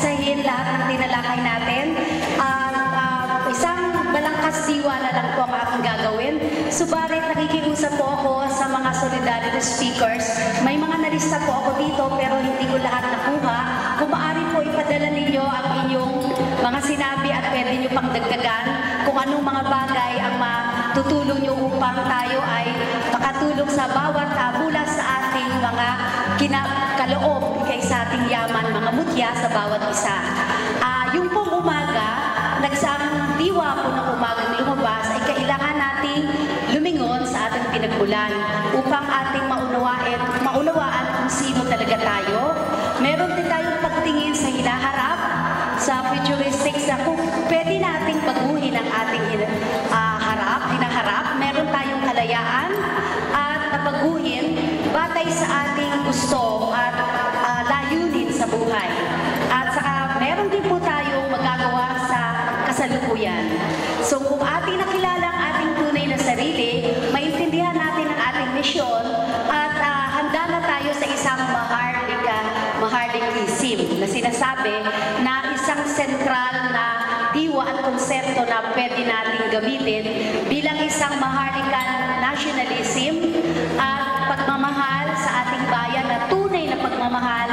isa-isahin lahat ng tinalakay natin. Isang balangkas diwa na lang po ang aking gagawin. Subalit, nakikiusap po ako sa mga solidarity speakers. May mga nalista po ako dito pero hindi ko lahat nakuha. Kung maaari po, ipadala ninyo ang inyong mga sinabi at pwede nyo pang dagdagan kung anong mga bagay ang matutulong nyo upang tayo ay makatulong sa bawat mula sa ating mga kaloob kay sa ating yaman, mga mutya sa bawat isa. Yung pong umaga, nagsang diwa po ng umagang lumabas ay kailangan nating lumingon sa ating pinagmulan upang ating maunawaan kung sino talaga tayo. Meron din tayong pagtingin sa hinaharap, sa futuristics na kung pwede nating baguhin ang ating hinaharap. Meron tayong kalayaan at nabaguhin batay sa ating gusto at layunin sa buhay. At saka meron din po tayong magagawa sa kasalukuyan. So kung ating nakilala ang ating tunay na sarili, maintindihan natin ang ating misyon at handa na tayo sa isang maharlikism na sinasabi na isang sentral na diwa at konsepto na pwede nating gamitin bilang isang maharlikan nationalism at pagmamahal sa ating bayan na tunay na pagmamahal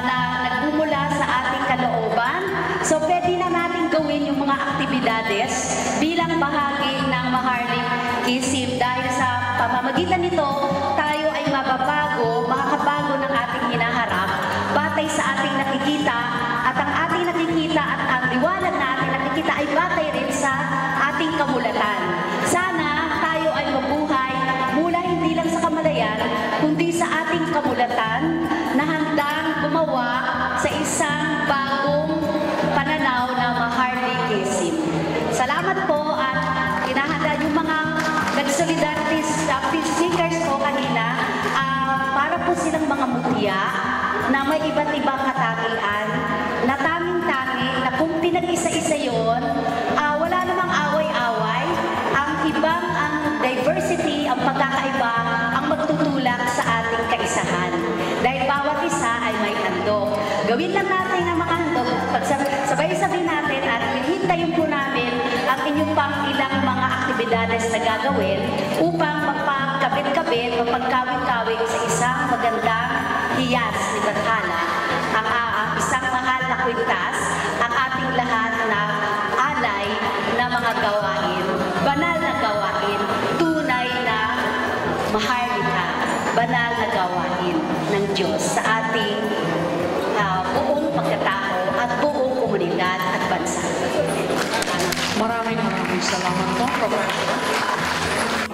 na nagmumula sa ating kalooban. So pwede na natin gawin yung mga aktibidades bilang bahagi ng maharlikism dahil sa pamamagitan nito tayo ay makakabago ng ating hinaharap batay sa ating nakikita at ang ating nakikita at ang liwanag na ating nakikita ay batay rin sa ating kamulatan. Sana tayo ay mabuhay mula hindi lang sa kamalayan kundi sa ating kamulatan na handang gumawa sa isang bagong pananaw na maharlikism. Salamat po at hinahanda yung mga nag-solidarity speakers po kanina para po silang mga mutya na may iba't ibang katakian na tanging-tangi na kung pinag-isa-isa yun, wala namang away-away. Ang diversity, ang pagkakaiba, ang magtutulak sa ating kaisahan. Dahil bawat isa ay may handog. Gawin lang natin ang mga handog. Sabay-sabay natin at hihintayin po namin ang inyong pang ilang mga aktibidades na gagawin upang mapagkabit-kabit, mapagkawin-kawin sa isang magandang hiyas ni Bathala, ang isang mahal na kwintas, ang ating lahat na alay na mga gawain, banal na gawain, tunay na maharlika, banal na gawain ng Diyos sa ating buong pagkatao at buong komunidad at bansa. Maraming salamat po, Professor.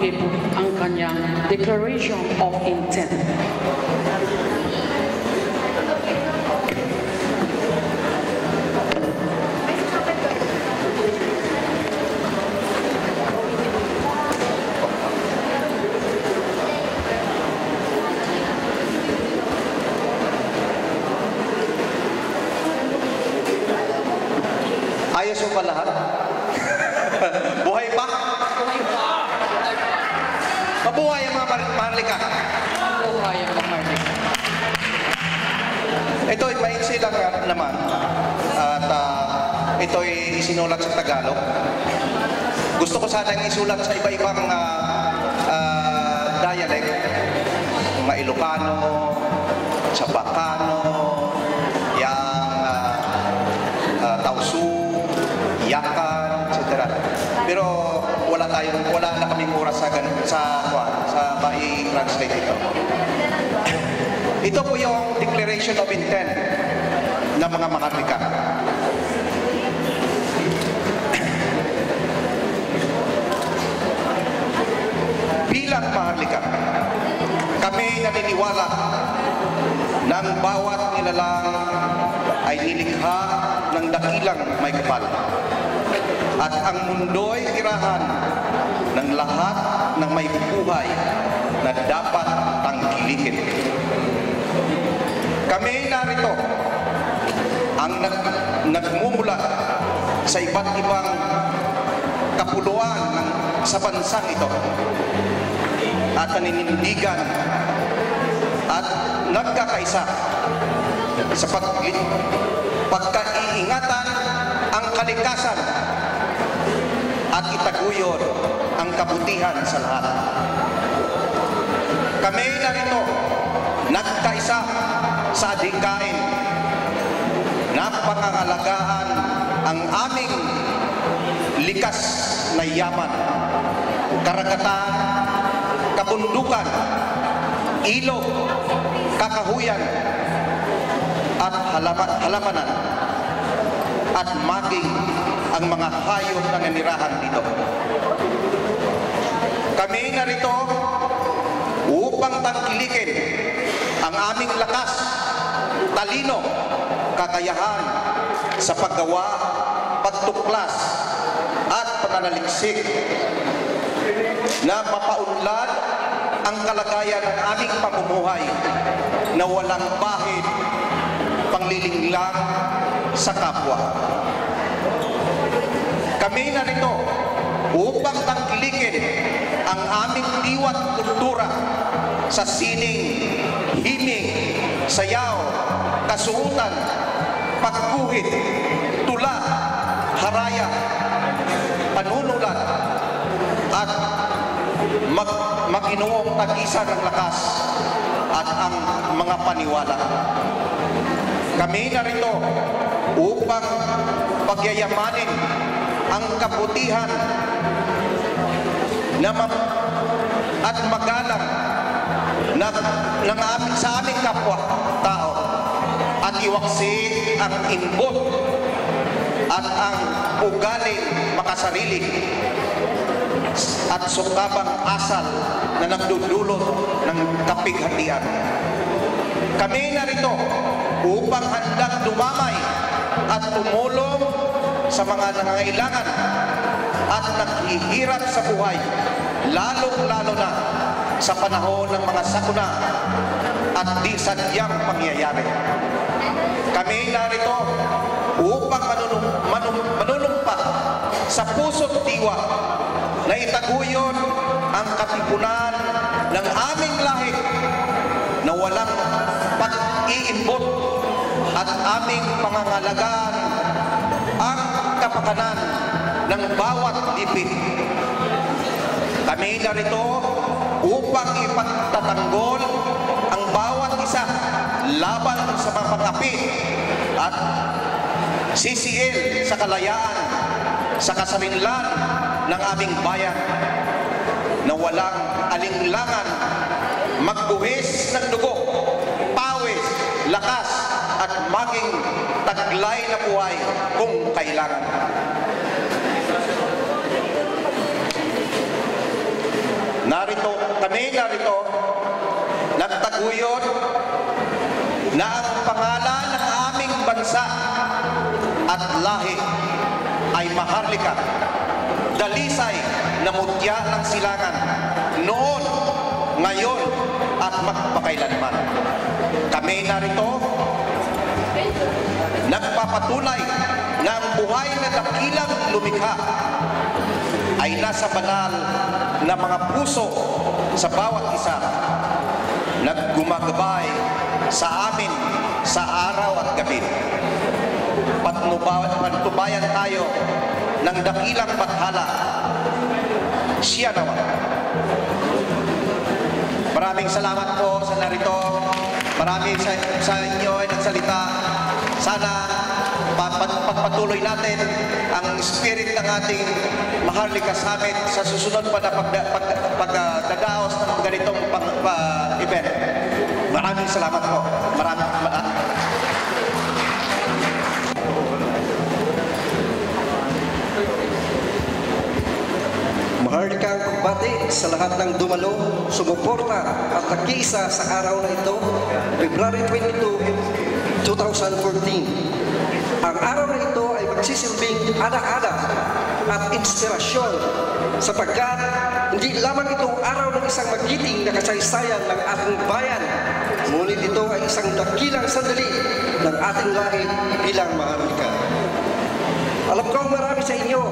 Ito ang kanyang Declaration of Intent. Ayos mo ba lahat? Buhay pa? Mabuhay ang mga maharlika. Mabuhay ang mga maharlika. Ito ay maiksi lang naman. At ito ay isinulat sa Tagalog. Gusto ko sanang isulat sa iba-ibang dialect. Mga Ilocano, Chabacano, Tausug, Yakan, etc. Pero wala na kaming oras sa i-translate ito. Ito po yung Declaration of Intent ng mga maharlika. Bilang maharlika, kami naniniwala na ang bawat nilalang ay nilikha ng dakilang may kapal. At ang mundo'y tirahan ng lahat ng may buhay na dapat tangkilikin. Kami narito ang nagmumula sa iba't ibang kapuluan sa bansang ito at naninindigan at nagkakaisa sa pagkaiingatan ang kalikasan, at itaguyod ang kabutihan sa lahat. Kami narito nagkaisa sa adhikain na pangangalagaan ang aming likas na yaman, karagatan, kabundukan, ilog, kakahuyan, at halamanan, at maging ang mga hayop na nanirahan dito. Kami narito upang tangkilikin ang aming lakas, talino, kakayahan sa paggawa, pagtuklas, at pananaliksik na mapaunlad ang kalagayan ng aming pamumuhay na walang bahid, panglilinglang sa kapwa. Kami narito upang tangkilikin ang aming diwa't kultura sa sining, himig, sayaw, kasuutan, pagguhit, tula, haraya, panunulat, at makinuong tag-isa ng lakas at ang mga paniwala. Kami narito upang pagyayamanin ang kabutihan at magalang sa aming kapwa tao, at iwaksi ang imbot at ang ugaling makasarili at sukabang asal na nagdudulot ng kapighatian. Kami narito upang handang dumamay at tumulong sa mga nangangailangan at naghihirap sa buhay, lalong-lalo na sa panahon ng mga sakuna at di sadyang pangyayari. Kami narito upang manunumpa sa puso't diwa na itaguyod ang katipunan ng aming lahi na walang pag-iimbot at aming pangangalagaan ang kapakanan ng bawat lipid. Kami narito upang ipagtatanggol ang bawat isa laban sa mga pang-api at sisiil sa kalayaan, sa kasarinlan ng aming bayan na walang alinglangan magbuhis ng dugo, pawis, lakas, at maging taglay na buhay kung kailangan. Kami narito nagtaguyod na ang pangalan ng aming bansa at lahi ay Maharlika, dalisay na mutya ng silangan, noon, ngayon, at magpakailanman. Kami narito nagpapatunay na ang buhay na dakilang lumikha ay nasa banal na mga puso sa bawat isa, naggumagabay sa amin sa araw at gabi. Patnubayan tayo ng dakilang bathala. Siya naman. Maraming salamat po sa narito. Marami sa inyo ay nagsalita. Sana pagpatuloy natin ang spirit ng ating Maharlika Summit sa susunod pa na pagdadaos ng ganitong event. Maraming salamat po. Maharlikang kumbati sa lahat ng dumalo, sumuporta at nag-iisa sa araw na ito, February 22, 2014. Ang araw na ito ay magsisilbing alaala at inspirasyon sapagkat hindi lamang itong araw ng isang magiting na kasaysayan ng ating bayan, ngunit ito ay isang dakilang sandali ng ating lahi bilang Maharlika. Alam ko marami sa inyo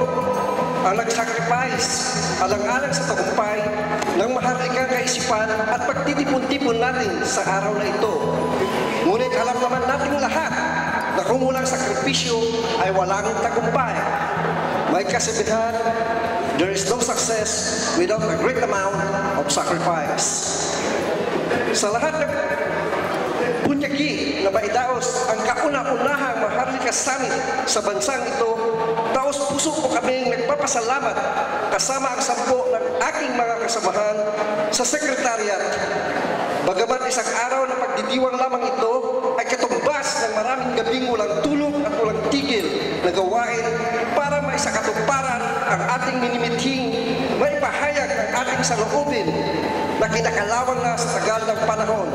ang nagsacrifice alang-alang sa tagumpay ng maharlikang kaisipan at pagtitipon-tipon natin sa araw na ito. Ngunit alam naman natin lahat na kung walang sakripisyo ay walang tagumpay. May kasabihan, there is no success without a great amount of sacrifice. Sa lahat ng bunyagi na maidaos ang kauna-unahang Maharlika Summit sa bansang ito, taos puso po kaming nagpapasalamat kasama ang 10 ng aking mga kasamahan sa sekretariat. Bagamat isang araw na pagdidiwang lamang ito ay katumbas ng maraming gabing walang tulog at walang tigil na gawain para maisakatuparan ang ating minimithing maipahayag ang ating saloobin na kinakalawang na sa tagal ng panahon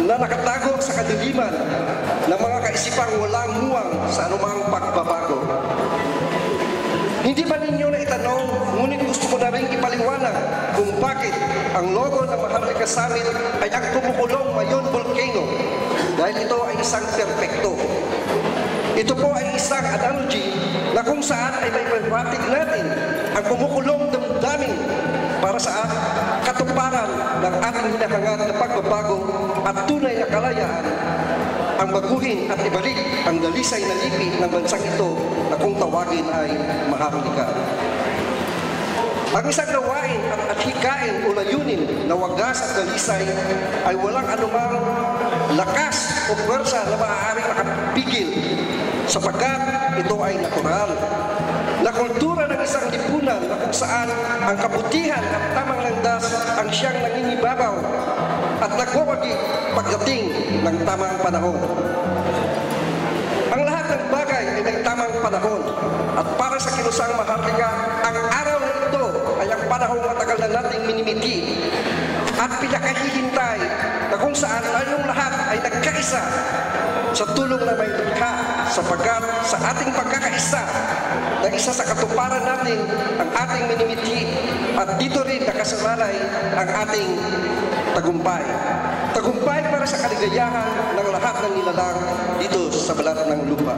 na nakatago sa kadiliman ng mga kaisipang walang muwang sa anumang pagbabago. Hindi ba ninyo na itanong, ngunit gusto ko na rin ipaliwanag kung bakit ang logo ng Maharlika Summit ay ang kumukulong Mayon Volcano dahil ito ay isang perpekto. Ito po ay isang analogy na kung saan ay may pagbatig natin ang kumukulong damdamin para sa katuparan ng ating hinahangad na pagbabago at tunay na kalayaan, ang baguhin at ibalik ang dalisay na lipi ng bansang ito na kung tawagin ay Maharlika. Ang isang gawain at hikain o layunin na wagas at dalisay ay walang anumang lakas o pwersa na maaaring makapigil sapagkat ito ay natural na kultura ng isang lipunan na kung saan ang kabutihan at tamang landas ang siyang nangingibabaw at nagwawagi pagdating ng tamang panahon. Ang lahat ng bagay ay may tamang panahon at para sa kinusang Maharlika, ang araw na ito ay ang panahong matagal na nating minimiti at pinakahihintay na kung saan tayong lahat ay nagkaisa sa tulong na may likha sapagkat sa ating pagkakaisa na isa sa katuparan natin ang ating minimiti at dito rin nakasalalay ang ating tagumpay. Tagumpay para sa kaligayahan ng lahat ng nilalang dito sa balat ng lupa.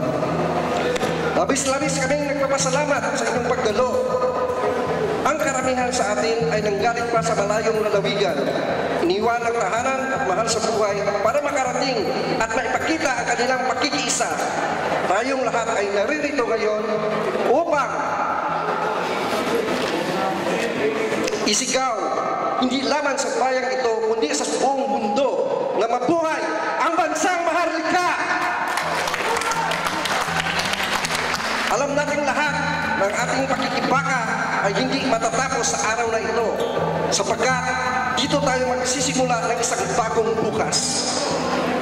Labis-labis kaming nagpapasalamat sa inyong pagdalo. Ang karamihan sa atin ay nanggaling pa sa malayong lalawigan, iniwan ang tahanan at mahal sa buhay para makarating at maipakita ang kanilang pakikiisa. Tayong lahat ay naririto ngayon upang isigaw hindi lamang sa bayang ito kundi sa buong mundo na mabuhay ang bansang Maharlika. Alam nating lahat ng ating pakikibaka ay hindi matatapos sa araw na ito sapagkat dito tayo magsisimula ng isang bagong bukas.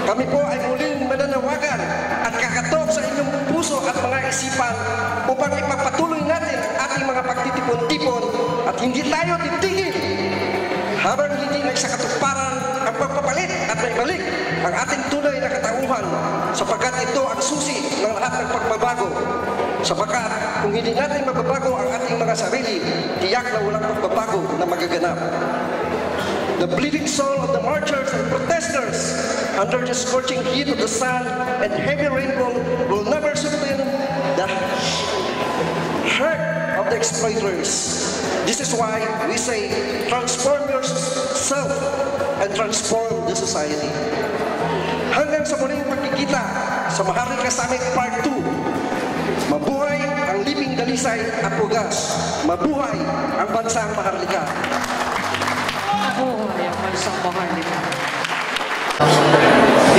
Kami po ay muling mananawagan at kakatok sa inyong puso at mga isipan upang ipagpatuloy natin ang ating mga pagtitipon-tipon at hindi tayo titigil habang hindi na isa katuparan ang pagpapalit at maibalik ang ating tunay na katauhan sapagkat ito ang susi ng lahat ng pagbabago. Sapagkat kung hindi natin mababago ang ating mga sarili, tiyak na walang pagbabago na magaganap. The bleeding soul of the marchers and protesters under the scorching heat of the sun and heavy rainfall will never soften the hurt of the exploiters. This is why we say, transform yourself and transform the society. Hanggang sa muling pagkikita sa Maharlika Summit Part 2, mabuhay ang liping dalisay at ugas. Mabuhay ang bansang Maharlika. Mabuhay ang bansang Maharlika.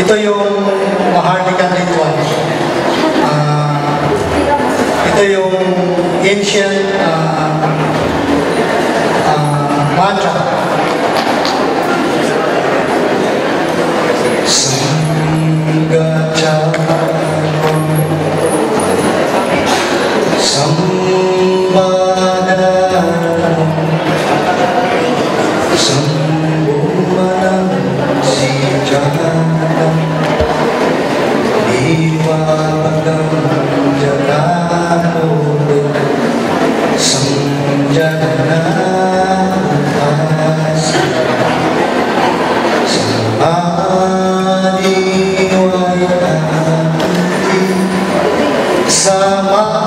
Ito yung Maharlika ritual. Ito yung ancient mantra. Sama